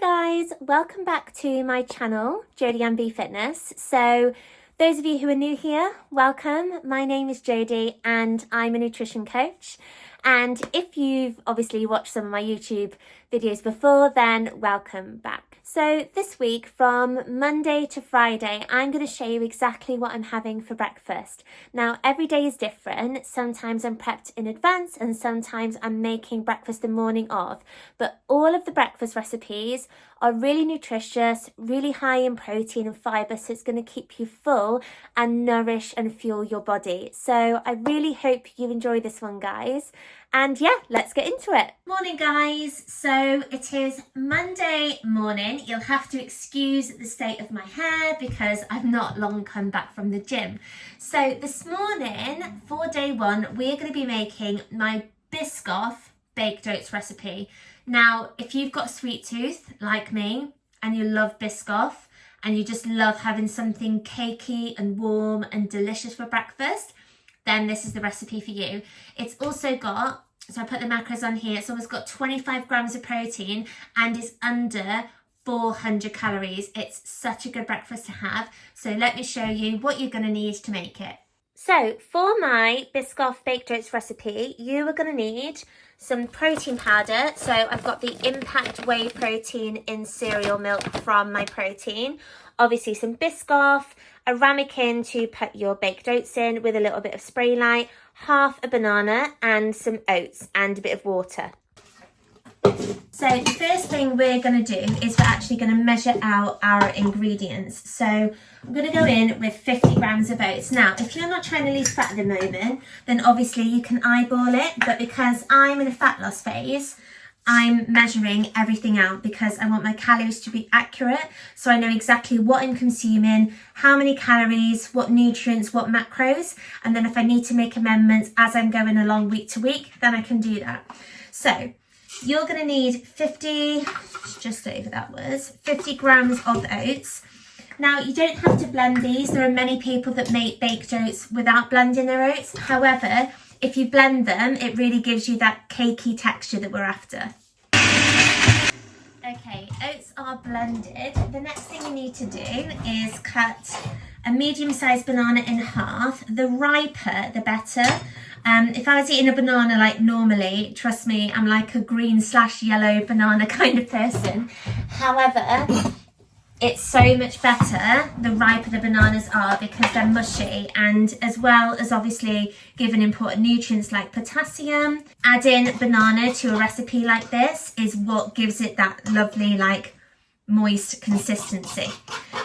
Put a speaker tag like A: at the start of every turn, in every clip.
A: guys, welcome back to my channel, Jodie and Bee Fitness. So those of you who are new here, welcome. My name is Jodie and I'm a nutrition coach. And if you've obviously watched some of my YouTube videos before, then welcome back. So this week from Monday to Friday, I'm going to show you exactly what I'm having for breakfast. Now, every day is different. Sometimes I'm prepped in advance and sometimes I'm making breakfast the morning of. But all of the breakfast recipes are really nutritious, really high in protein and fibre, so it's going to keep you full and nourish and fuel your body. So I really hope you enjoy this one, guys. And yeah, let's get into it. Morning, guys. So it is Monday morning. You'll have to excuse the state of my hair because I've not long come back from the gym. So this morning, for day one, we're going to be making my biscoff baked oats recipe. Now, if you've got a sweet tooth like me and you love biscoff and you just love having something cakey and warm and delicious for breakfast, then this is the recipe for you. It's also got, so I put the macros on here, it's almost got 25 grams of protein and is under 400 calories. It's such a good breakfast to have. So let me show you what you're going to need to make it. So for my biscoff baked oats recipe, you are going to need some protein powder. So I've got the Impact Whey protein in cereal milk from My Protein. Obviously some biscoff, a ramekin to put your baked oats in with a little bit of spray light, half a banana and some oats and a bit of water. So the first thing we're going to do is we're actually going to measure out our ingredients. So I'm going to go in with 50 grams of oats. Now, if you're not trying to lose fat at the moment, then obviously you can eyeball it. But because I'm in a fat loss phase, I'm measuring everything out because I want my calories to be accurate. So I know exactly what I'm consuming, how many calories, what nutrients, what macros. And then if I need to make amendments as I'm going along week to week, then I can do that. So you're going to need 50 grams of oats. Now, you don't have to blend these. There are many people that make baked oats without blending their oats. However, if you blend them, it really gives you that cakey texture that we're after. Okay, oats are blended. The next thing you need to do is cut a medium-sized banana in half. The riper, the better. If I was eating a banana like normally, trust me, I'm like a green/yellow banana kind of person. However, it's so much better the riper the bananas are because they're mushy, and as well as obviously giving important nutrients like potassium. Adding banana to a recipe like this is what gives it that lovely like moist consistency.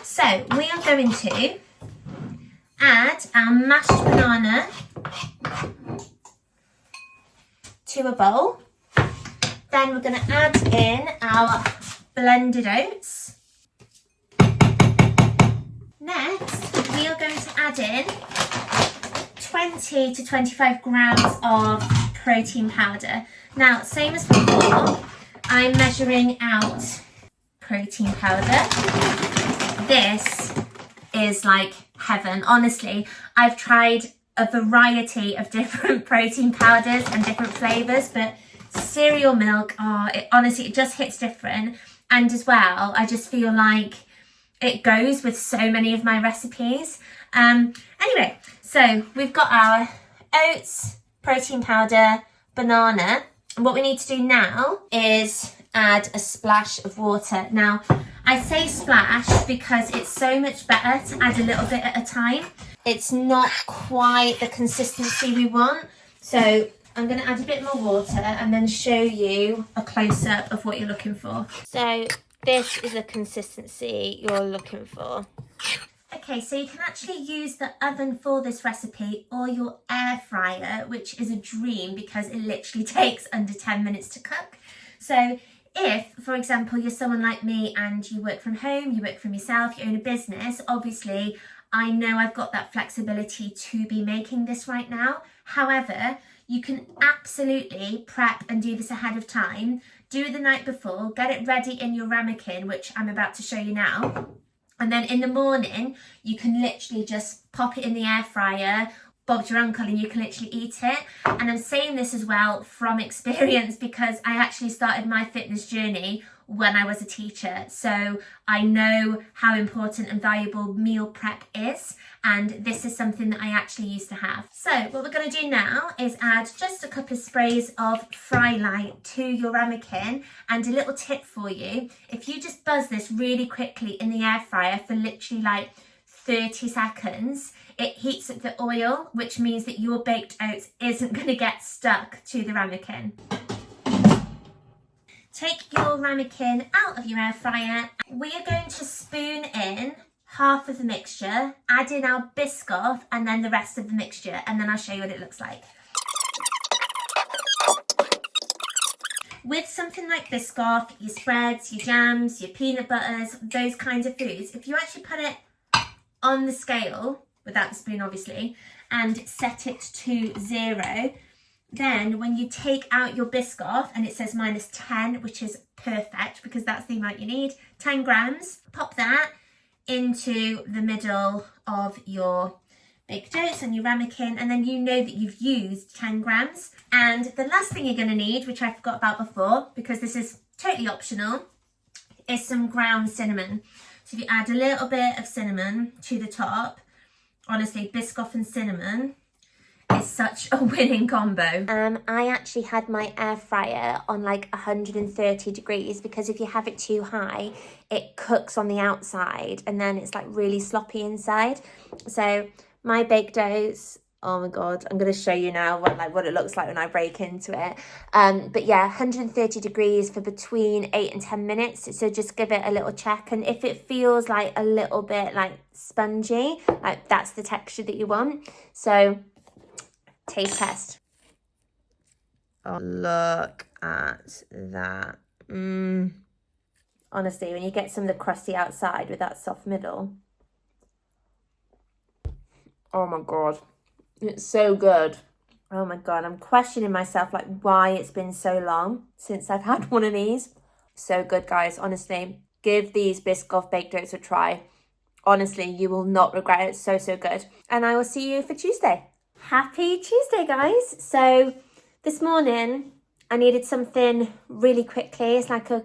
A: So we are going to add our mashed banana to a bowl. Then we're going to add in our blended oats. Next, we are going to add in 20 to 25 grams of protein powder. Now, same as before, I'm measuring out protein powder. This is like heaven. Honestly, I've tried a variety of different protein powders and different flavors, but cereal milk, honestly, it just hits different. And as well, I just feel like it goes with so many of my recipes. Anyway, so we've got our oats, protein powder, banana. And what we need to do now is add a splash of water. Now, I say splash because it's so much better to add a little bit at a time. It's not quite the consistency we want. So I'm going to add a bit more water and then show you a close-up of what you're looking for. So this is the consistency you're looking for. Okay, so you can actually use the oven for this recipe or your air fryer, which is a dream because it literally takes under 10 minutes to cook. So if, for example, you're someone like me and you work from home, you work from yourself, you own a business, obviously I know I've got that flexibility to be making this right now. However, you can absolutely prep and do this ahead of time. Do it the night before, get it ready in your ramekin, which I'm about to show you now. And then in the morning, you can literally just pop it in the air fryer, Bob's your uncle, and you can literally eat it. And I'm saying this as well from experience because I actually started my fitness journey when I was a teacher. So I know how important and valuable meal prep is, and this is something that I actually used to have. So what we're going to do now is add just a couple of sprays of Fry Light to your ramekin. And a little tip for you, if you just buzz this really quickly in the air fryer for literally like 30 seconds, it heats up the oil, which means that your baked oats isn't going to get stuck to the ramekin. Take your ramekin out of your air fryer. We are going to spoon in half of the mixture, add in our biscoff and then the rest of the mixture, and then I'll show you what it looks like. With something like biscoff, your spreads, your jams, your peanut butters, those kinds of foods, if you actually put it on the scale, without the spoon obviously, and set it to 0, then when you take out your biscoff and it says -10, which is perfect because that's the amount you need, 10 grams, pop that into the middle of your baked oats and your ramekin, and then you know that you've used 10 grams. And the last thing you're going to need, which I forgot about before because this is totally optional, is some ground cinnamon. So if you add a little bit of cinnamon to the top, honestly, biscoff and cinnamon is such a winning combo. I actually had my air fryer on like 130 degrees because if you have it too high, it cooks on the outside and then it's like really sloppy inside. So my baked oats, oh my God, I'm going to show you now what it looks like when I break into it. But yeah, 130 degrees for between 8 and 10 minutes. So just give it a little check. And if it feels like a little bit like spongy, like that's the texture that you want. So taste test. Oh, look at that. Honestly, when you get some of the crusty outside with that soft middle. Oh my God. It's so good. Oh my God. I'm questioning myself like why it's been so long since I've had one of these. So good, guys. Honestly, give these biscoff baked oats a try. Honestly, you will not regret it. It's so, so good. And I will see you for Tuesday. Happy Tuesday, guys. So this morning I needed something really quickly. It's like a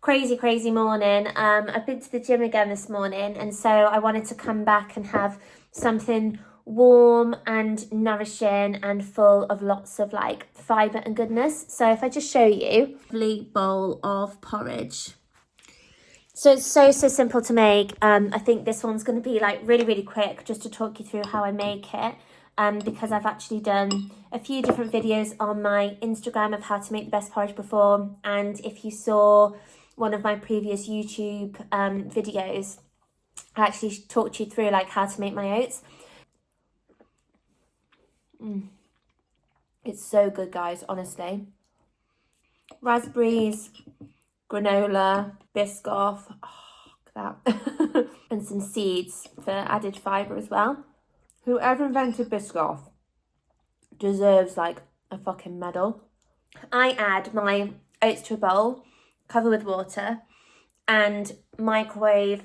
A: crazy morning. I've been to the gym again this morning, and so I wanted to come back and have something warm and nourishing and full of lots of like fibre and goodness. So if I just show you a lovely bowl of porridge. So it's so simple to make. I think this one's going to be like really quick just to talk you through how I make it. Because I've actually done a few different videos on my Instagram of how to make the best porridge before. And if you saw one of my previous YouTube videos, I actually talked you through like how to make my oats. It's so good, guys, honestly. Raspberries, granola, biscoff, look at that. And some seeds for added fibre as well. Whoever invented biscoff deserves like a fucking medal. I add my oats to a bowl, cover with water, and microwave.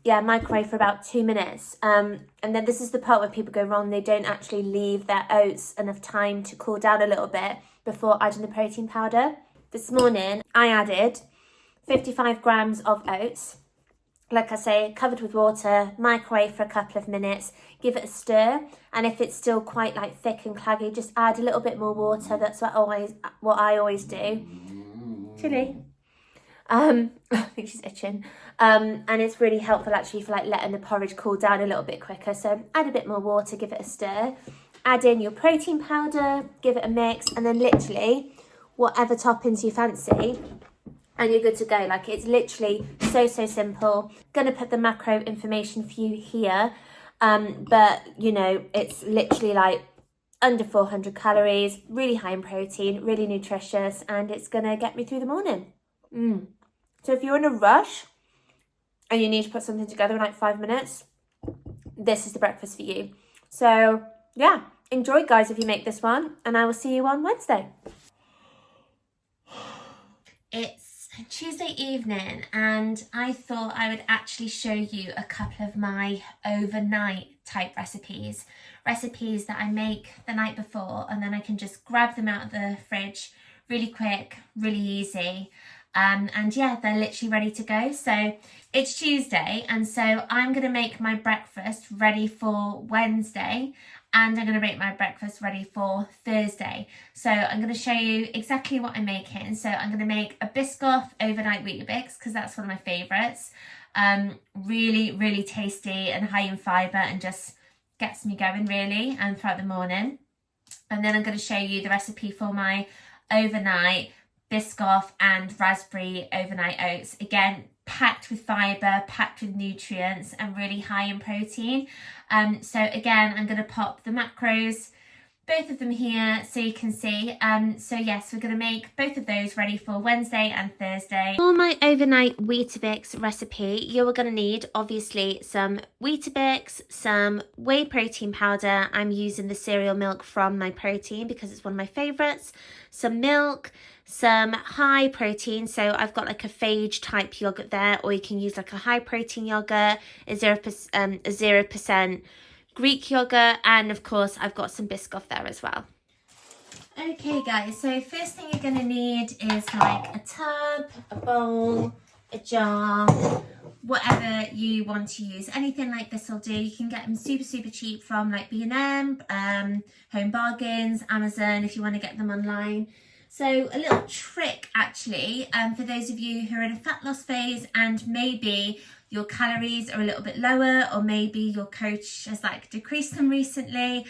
A: Microwave for about 2 minutes. And then this is the part where people go wrong. They don't actually leave their oats enough time to cool down a little bit before adding the protein powder. This morning I added 55 grams of oats. Like I say, covered with water, microwave for a couple of minutes, give it a stir. And if it's still quite like thick and claggy, just add a little bit more water. That's what I always do. Chilly. I think she's itching. And it's really helpful actually for like letting the porridge cool down a little bit quicker. So add a bit more water, give it a stir. Add in your protein powder, give it a mix, and then literally whatever toppings you fancy, and you're good to go. Like, it's literally so simple. Gonna put the macro information for you here, but you know, it's literally like under 400 calories, really high in protein, really nutritious, and it's gonna get me through the morning. So if you're in a rush and you need to put something together in like 5 minutes, this is the breakfast for you. So yeah, enjoy, guys, if you make this one, and I will see you on Wednesday. It's Tuesday evening, and I thought I would actually show you a couple of my overnight type recipes that I make the night before, and then I can just grab them out of the fridge really quick, really easy. And yeah, they're literally ready to go. So it's Tuesday, and so I'm going to make my breakfast ready for Wednesday, and I'm going to make my breakfast ready for Thursday. So I'm going to show you exactly what I'm making. So I'm going to make a biscoff overnight Weetabix, because that's one of my favourites. Really, really tasty and high in fibre, and just gets me going really throughout the morning. And then I'm going to show you the recipe for my overnight biscoff and raspberry overnight oats. Again, packed with fibre, packed with nutrients, and really high in protein. So again, I'm going to pop the macros, both of them here, so you can see. So yes, we're going to make both of those ready for Wednesday and Thursday. For my overnight Weetabix recipe, you're going to need obviously some Weetabix, some whey protein powder. I'm using the cereal milk from My Protein because it's one of my favourites. Some milk, some high protein, so I've got like a phage type yogurt there, or you can use like a high protein yogurt, a 0% Greek yogurt, and of course I've got some biscoff there as well. Okay guys, so first thing you're going to need is like a tub, a bowl, a jar, whatever you want to use. Anything like this will do. You can get them super cheap from like B&M, Home Bargains, Amazon if you want to get them online. So a little trick actually, for those of you who are in a fat loss phase and maybe your calories are a little bit lower, or maybe your coach has like decreased them recently.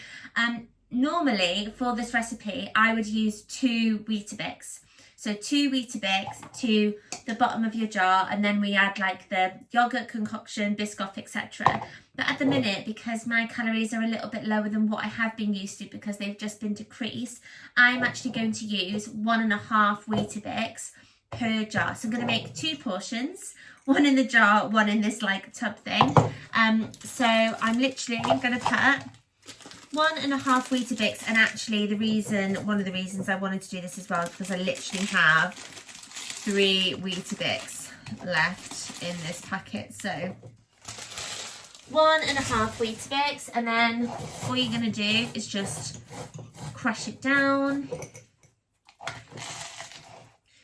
A: Normally for this recipe, I would use 2 Weetabix. So 2 Weetabix to the bottom of your jar, and then we add like the yogurt concoction, biscoff, etc. But at the minute, because my calories are a little bit lower than what I have been used to because they've just been decreased, I'm actually going to use 1.5 Weetabix per jar. So I'm going to make 2 portions, 1 in the jar, 1 in this like tub thing. So I'm literally going to put 1.5 Weetabix, and actually one of the reasons I wanted to do this as well is because I literally have 3 Weetabix left in this packet. So 1.5 Weetabix, and then all you're going to do is just crush it down.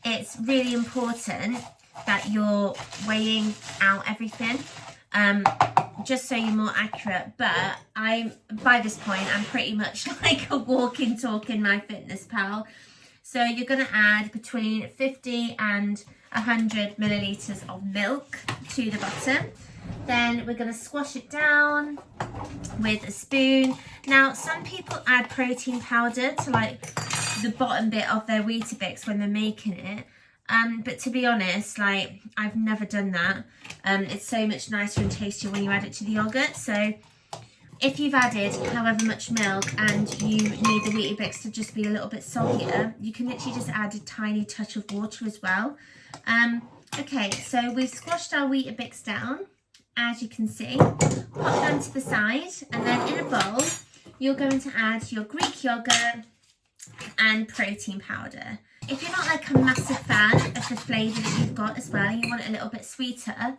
A: It's really important that you're weighing out everything, just so you're more accurate. But by this point, I'm pretty much like a walking, talking MyFitnessPal. So you're going to add between 50 and 100 millilitres of milk to the bottom. Then we're going to squash it down with a spoon. Now, some people add protein powder to like the bottom bit of their Weetabix when they're making it. But to be honest, like I've never done that. It's so much nicer and tastier when you add it to the yogurt. So if you've added however much milk and you need the Weetabix to just be a little bit soggier, you can literally just add a tiny touch of water as well. Okay, so we've squashed our Weetabix down, as you can see. Pop them to the side, and then in a bowl, you're going to add your Greek yogurt and protein powder. If you're not like a massive fan of the flavour that you've got as well, and you want it a little bit sweeter,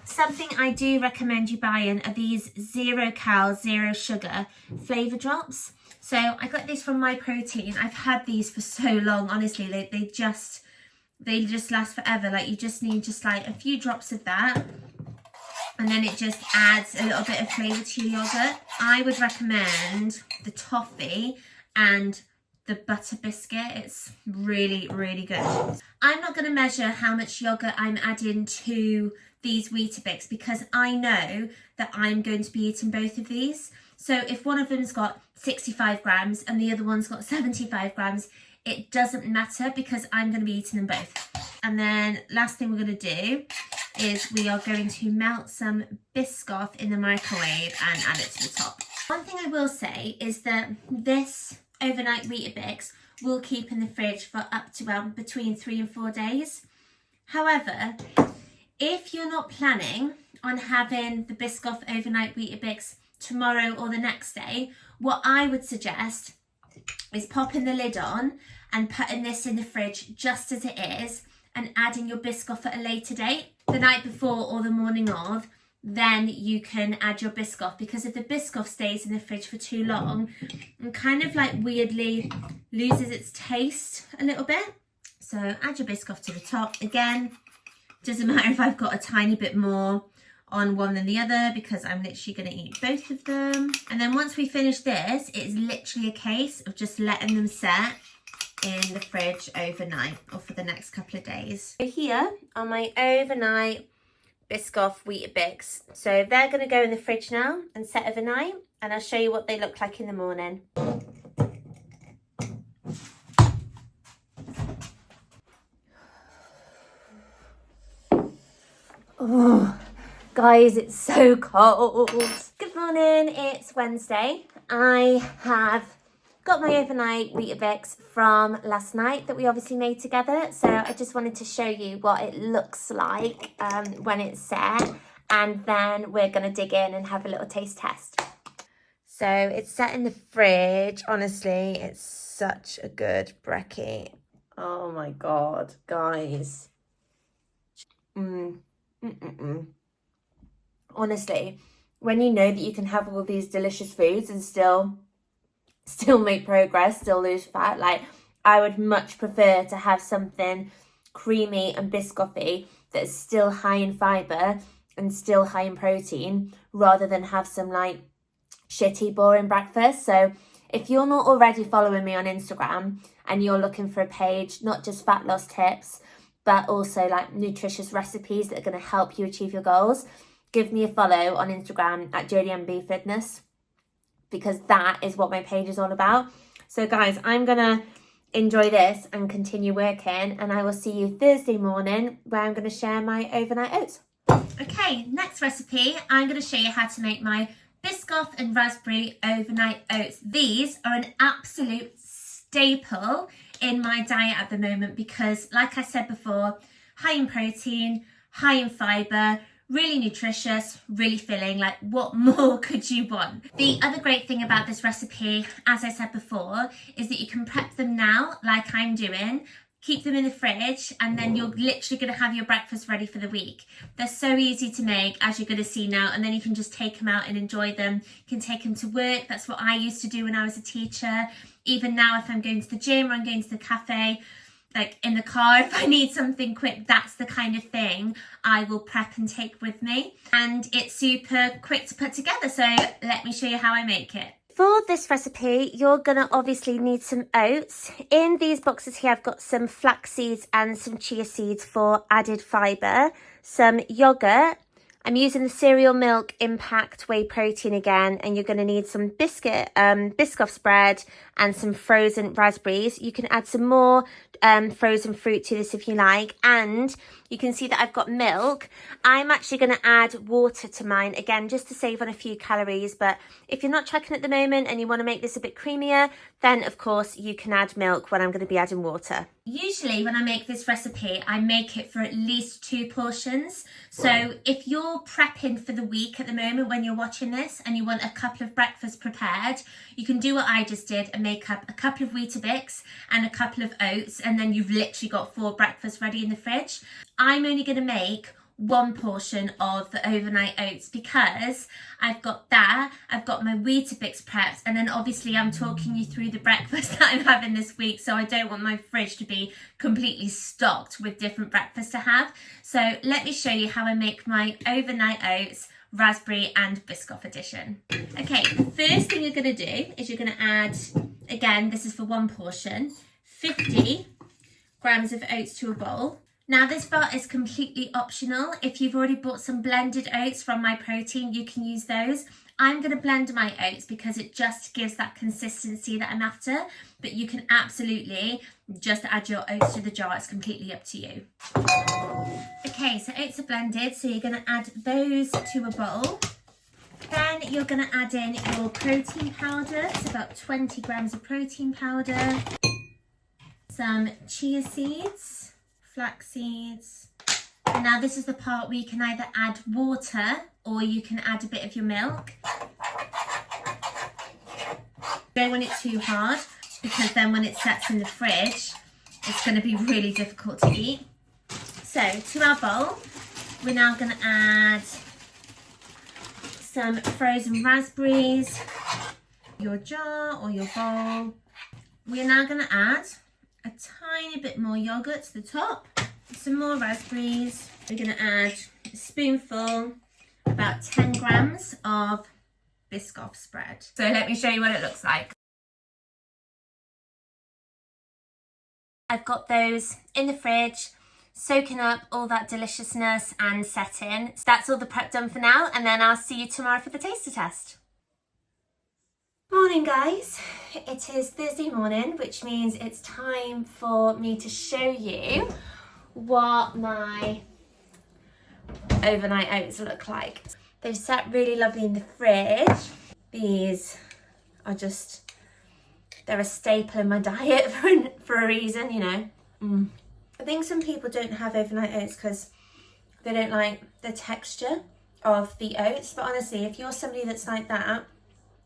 A: something I do recommend you buying are these 0 cal, 0 sugar flavour drops. So I got these from My Protein. I've had these for so long, honestly. They just last forever. Like you just need just like a few drops of that, and then it just adds a little bit of flavour to your yogurt. I would recommend the toffee and the butter biscuit. It's really good. I'm not going to measure how much yogurt I'm adding to these Weetabix because I know that I'm going to be eating both of these. So if one of them's got 65 grams and the other one's got 75 grams, it doesn't matter because I'm going to be eating them both. And then last thing we're going to do is we are going to melt some biscoff in the microwave and add it to the top. One thing I will say is that this overnight Weetabix will keep in the fridge for up to between 3 and 4 days. However, if you're not planning on having the biscoff overnight Weetabix tomorrow or the next day, what I would suggest is popping the lid on and putting this in the fridge just as it is, and adding your biscoff at a later date, the night before or the morning of. Then you can add your biscoff, because if the biscoff stays in the fridge for too long, it kind of like weirdly loses its taste a little bit. So add your biscoff to the top. Again, doesn't matter if I've got a tiny bit more on one than the other because I'm literally going to eat both of them. And then once we finish this, it's literally a case of just letting them set in the fridge overnight or for the next couple of days. So here are my overnight biscoff Weetabix. So they're going to go in the fridge now and set overnight, and I'll show you what they look like in the morning. Oh, guys, it's so cold. Good morning, it's Wednesday. I have got my overnight Weetabix from last night that we obviously made together. So I just wanted to show you what it looks like when it's set. And then we're going to dig in and have a little taste test. So it's set in the fridge. Honestly, it's such a good brekkie. Oh my God, guys. Honestly, when you know that you can have all these delicious foods and still make progress, still lose fat, like I would much prefer to have something creamy and biscoffy that is still high in fibre and still high in protein, rather than have some like shitty boring breakfast. So if you're not already following me on Instagram and you're looking for a page, not just fat loss tips, but also like nutritious recipes that are going to help you achieve your goals, give me a follow on Instagram at JodyMB Fitness, because that is what my page is all about. So guys, I'm going to enjoy this and continue working, and I will see you Thursday morning where I'm going to share my overnight oats. Okay, next recipe, I'm going to show you how to make my biscoff and raspberry overnight oats. These are an absolute staple in my diet at the moment because, like I said before, high in protein, high in fibre, really nutritious, really filling. Like, what more could you want? The other great thing about this recipe, as I said before, is that you can prep them now, like I'm doing, keep them in the fridge, and then you're literally going to have your breakfast ready for the week. They're so easy to make, as you're going to see now, and then you can just take them out and enjoy them. You can take them to work. That's what I used to do when I was a teacher. Even now, if I'm going to the gym or I'm going to the cafe, like in the car, if I need something quick, that's the kind of thing I will prep and take with me. And it's super quick to put together. So let me show you how I make it. For this recipe, you're going to obviously need some oats. In these boxes here, I've got some flax seeds and some chia seeds for added fibre, some yogurt. I'm using the cereal milk impact whey protein again, and you're going to need some biscoff spread and some frozen raspberries. You can add some more frozen fruit to this if you like, and you can see that I've got milk. I'm actually going to add water to mine again just to save on a few calories, but if you're not tracking at the moment and you want to make this a bit creamier, then of course you can add milk when I'm going to be adding water. Usually when I make this recipe, I make it for at least 2 portions. So if you're prepping for the week at the moment when you're watching this and you want a couple of breakfasts prepared, you can do what I just did and make up a couple of Weetabix and a couple of oats, and then you've literally got 4 breakfasts ready in the fridge. I'm only going to make 1 portion of the overnight oats because I've got that, I've got my Weetabix prepped, and then obviously I'm talking you through the breakfast that I'm having this week, so I don't want my fridge to be completely stocked with different breakfasts to have. So let me show you how I make my overnight oats raspberry and biscoff edition. Okay, the first thing you're going to do is you're going to add, again, this is for 1 portion, 50 grams of oats to a bowl. Now this part is completely optional. If you've already bought some blended oats from My Protein, you can use those. I'm going to blend my oats because it just gives that consistency that I'm after, but you can absolutely just add your oats to the jar. It's completely up to you. Okay, so oats are blended, so you're going to add those to a bowl. Then you're going to add in your protein powder, so about 20 grams of protein powder, some chia seeds, flax seeds. And now this is the part where you can either add water or you can add a bit of your milk. Don't want it too hard because then when it sets in the fridge, it's going to be really difficult to eat. So to our bowl, we're now going to add some frozen raspberries, your jar or your bowl. We're now going to add a tiny bit more yogurt to the top, some more raspberries. We're going to add a spoonful, about 10 grams of biscoff spread. So let me show you what it looks like. I've got those in the fridge, soaking up all that deliciousness and setting. So that's all the prep done for now, and then I'll see you tomorrow for the taster test. Morning guys, it is Thursday morning, which means it's time for me to show you what my overnight oats look like. They've sat really lovely in the fridge. These are just, they're a staple in my diet for a reason, you know. I think some people don't have overnight oats because they don't like the texture of the oats, but honestly, if you're somebody that's like that,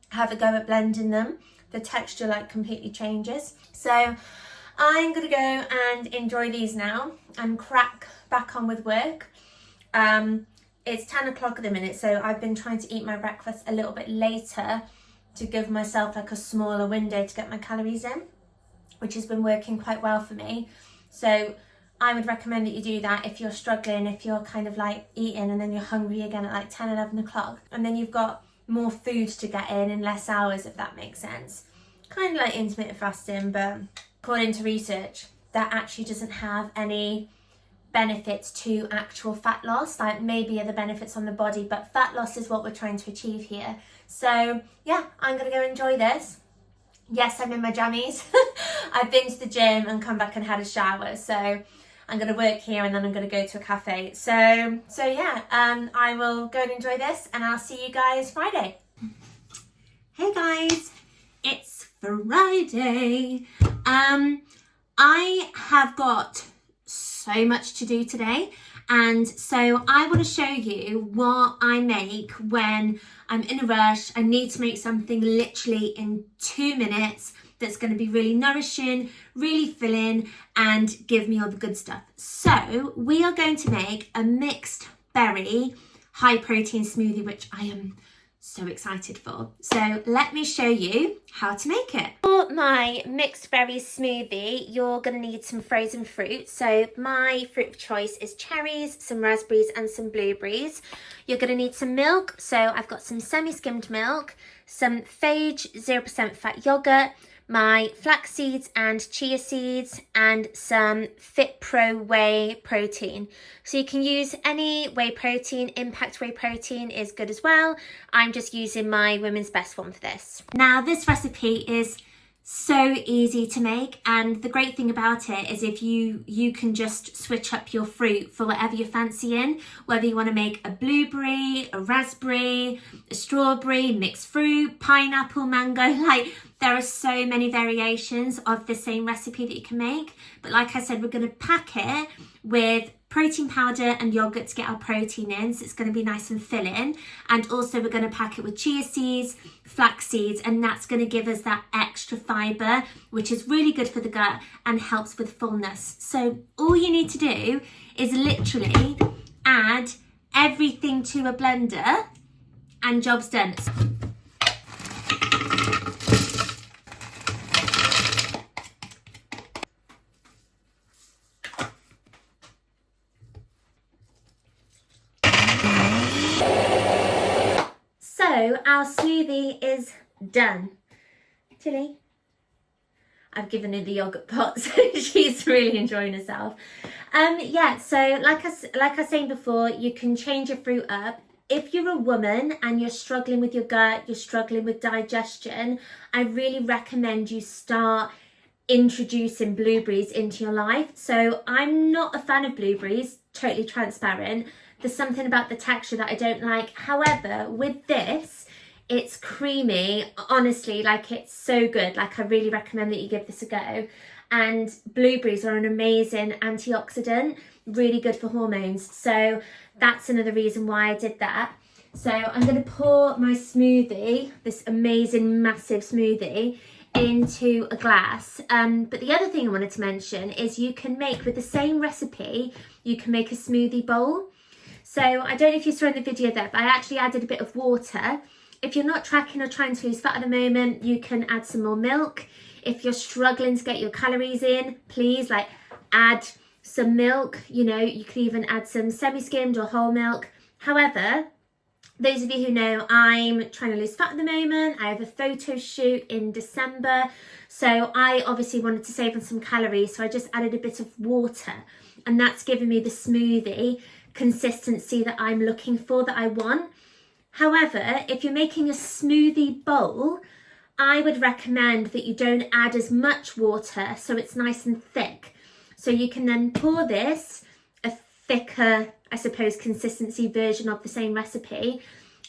A: have a go at blending them. The texture like completely changes. So I'm gonna go and enjoy these now and crack back on with work. It's 10 o'clock at the minute, so I've been trying to eat my breakfast a little bit later to give myself like a smaller window to get my calories in, which has been working quite well for me. So I would recommend that you do that if you're struggling, if you're kind of like eating and then you're hungry again at like 10, 11 o'clock, and then you've got more food to get in less hours, if that makes sense. Kind of like intermittent fasting, but according to research, that actually doesn't have any benefits to actual fat loss. Like maybe other benefits on the body, but fat loss is what we're trying to achieve here. So yeah, I'm gonna go enjoy this. Yes, I'm in my jammies. I've been to the gym and come back and had a shower, so I'm going to work here and then I'm going to go to a cafe. So yeah, I will go and enjoy this and I'll see you guys Friday. Hey guys, it's Friday. I have got so much to do today, and so I want to show you what I make when I'm in a rush. I need to make something literally in 2 minutes that's going to be really nourishing, really filling, and give me all the good stuff. So we are going to make a mixed berry high protein smoothie, which I am so excited for. So let me show you how to make it. For my mixed berry smoothie, you're going to need some frozen fruit. So my fruit of choice is cherries, some raspberries and some blueberries. You're going to need some milk. So I've got some semi-skimmed milk, some Phage 0% fat yogurt, my flax seeds and chia seeds, and some Fit Pro whey protein. So you can use any whey protein. Impact whey protein is good as well. I'm just using my Women's Best one for this. Now this recipe is so easy to make, and the great thing about it is if you can just switch up your fruit for whatever you're fancying, whether you want to make a blueberry, a raspberry, a strawberry, mixed fruit, pineapple, mango. Like there are so many variations of the same recipe that you can make, but like I said, we're going to pack it with protein powder and yogurt to get our protein in, so it's going to be nice and filling. And also we're going to pack it with chia seeds, flax seeds, and that's going to give us that extra fibre, which is really good for the gut and helps with fullness. So all you need to do is literally add everything to a blender and job's done. So our smoothie is done. Tilly, I've given her the yogurt pot, so she's really enjoying herself. Yeah, so like I was saying before, you can change your fruit up. If you're a woman and you're struggling with your gut, you're struggling with digestion, I really recommend you start introducing blueberries into your life. So I'm not a fan of blueberries, totally transparent. There's something about the texture that I don't like. However, with this, it's creamy. Honestly, like it's so good. Like I really recommend that you give this a go. And blueberries are an amazing antioxidant, really good for hormones. So that's another reason why I did that. So I'm going to pour my smoothie, this amazing massive smoothie, into a glass. But the other thing I wanted to mention is you can make, with the same recipe, you can make a smoothie bowl. So I don't know if you saw in the video there, but I actually added a bit of water. If you're not tracking or trying to lose fat at the moment, you can add some more milk. If you're struggling to get your calories in, please like add some milk. You know, you could even add some semi-skimmed or whole milk. However, those of you who know, I'm trying to lose fat at the moment. I have a photo shoot in December. So I obviously wanted to save on some calories. So I just added a bit of water, and that's given me the smoothie consistency that I'm looking for, that I want. However, if you're making a smoothie bowl, I would recommend that you don't add as much water so it's nice and thick. So you can then pour this, a thicker, I suppose, consistency version of the same recipe,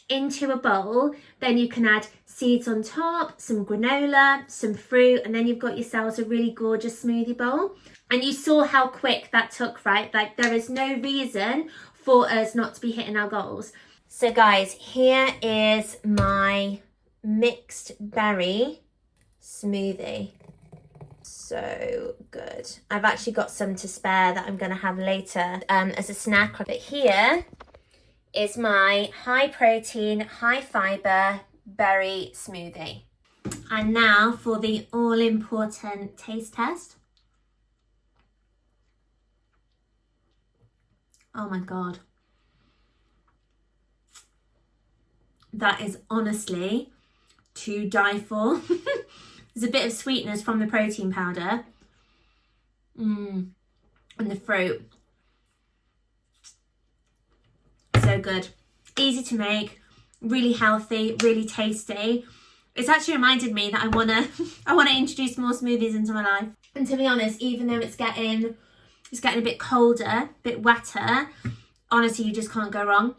A: into a bowl. Then you can add seeds on top, some granola, some fruit, and then you've got yourselves a really gorgeous smoothie bowl. And you saw how quick that took, right? Like, there is no reason for us not to be hitting our goals. So guys, here is my mixed berry smoothie. So good. I've actually got some to spare that I'm going to have later as a snack. But here is my high protein, high fibre berry smoothie. And now for the all important taste test. Oh my God. That is honestly to die for. There's a bit of sweetness from the protein powder. And the fruit. So good. Easy to make, really healthy, really tasty. It's actually reminded me that I wanna introduce more smoothies into my life. And to be honest, even though it's getting a bit colder, a bit wetter, honestly, you just can't go wrong.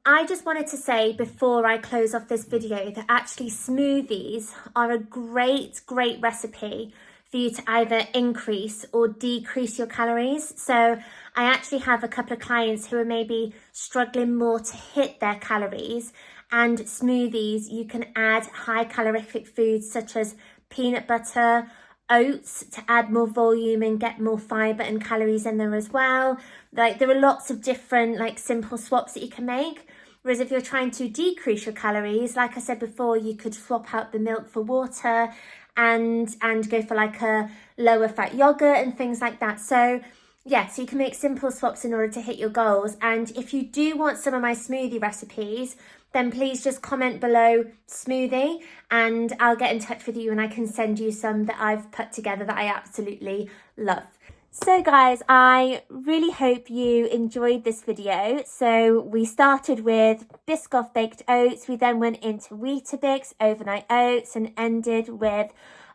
A: I just wanted to say before I close off this video that actually smoothies are a great recipe for you to either increase or decrease your calories. So I actually have a couple of clients who are maybe struggling more to hit their calories, and smoothies, you can add high calorific foods such as peanut butter, oats to add more volume and get more fibre and calories in there as well. Like, there are lots of different like simple swaps that you can make. Whereas if you're trying to decrease your calories, like I said before, you could swap out the milk for water and go for like a lower fat yogurt and things like that. So yeah, so you can make simple swaps in order to hit your goals. And if you do want some of my smoothie recipes, then please just comment below smoothie and I'll get in touch with you and I can send you some that I've put together that I absolutely love. So guys, I really hope you enjoyed this video. So we started with biscoff baked oats, we then went into Weetabix, overnight oats, and ended with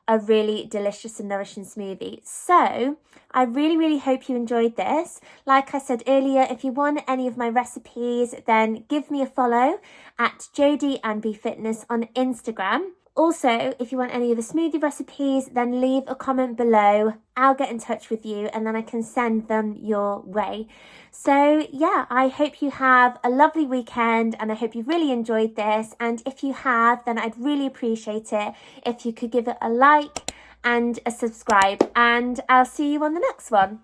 A: a really delicious and nourishing smoothie. So I really hope you enjoyed this. Like I said earlier, if you want any of my recipes, then give me a follow at jodieandbfitness on Instagram. Also, if you want any of the smoothie recipes, then leave a comment below. I'll get in touch with you and then I can send them your way. So yeah, I hope you have a lovely weekend and I hope you really enjoyed this. And if you have, then I'd really appreciate it if you could give it a like and a subscribe. And I'll see you on the next one.